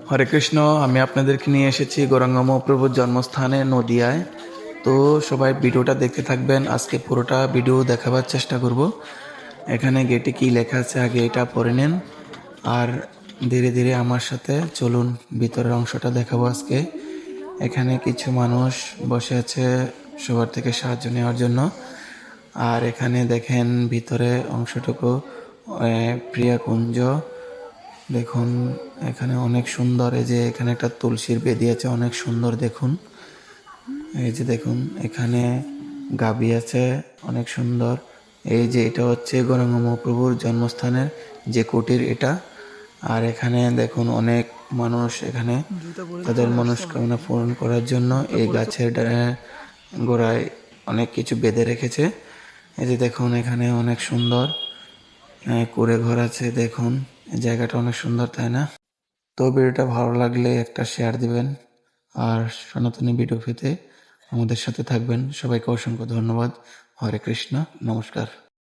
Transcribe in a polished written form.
হরে কৃষ্ণ। আমি আপনাদেরকে নিয়ে এসেছি গৌরাঙ্গ মহাপ্রভুর জন্মস্থানে নদিয়ায়। তো সবাই ভিডিওটা দেখতে থাকবেন। আজকে পুরোটা ভিডিও দেখাবার চেষ্টা করব। এখানে গেটে কি লেখা আছে আগে এটা পড়ে নেন, আর ধীরে ধীরে আমার সাথে চলুন, ভিতরের অংশটা দেখাবো আজকে। এখানে কিছু মানুষ বসে আছে সবার থেকে সাহায্য নেওয়ার জন্য। আর এখানে দেখেন ভিতরে অংশটুকু প্রিয়া কুঞ্জ। দেখুন এখানে অনেক সুন্দর, এই যে এখানে একটা তুলসীর বেদি আছে, অনেক সুন্দর দেখুন। এই যে দেখুন এখানে গাবি আছে, অনেক সুন্দর। এই যে এটা হচ্ছে গৌরাঙ্গ মহাপ্রভুর জন্মস্থানের যে কুটির এটা। আর এখানে দেখুন অনেক মানুষ এখানে তাদের মনস্কামনা পূরণ করার জন্য এই গাছের গোড়ায় অনেক কিছু বেঁধে রেখেছে। এই যে দেখুন এখানে অনেক সুন্দর কুড়ে ঘর আছে। দেখুন এই জায়গাটা অনেক সুন্দর, তাই না? তো ভিডিওটা ভালো লাগলে একটা শেয়ার দিবেন, আর সনাতনী ভিডিও পেতে আমাদের সাথে থাকবেন। সবাইকে অসংখ্য ধন্যবাদ। হরে কৃষ্ণ, নমস্কার।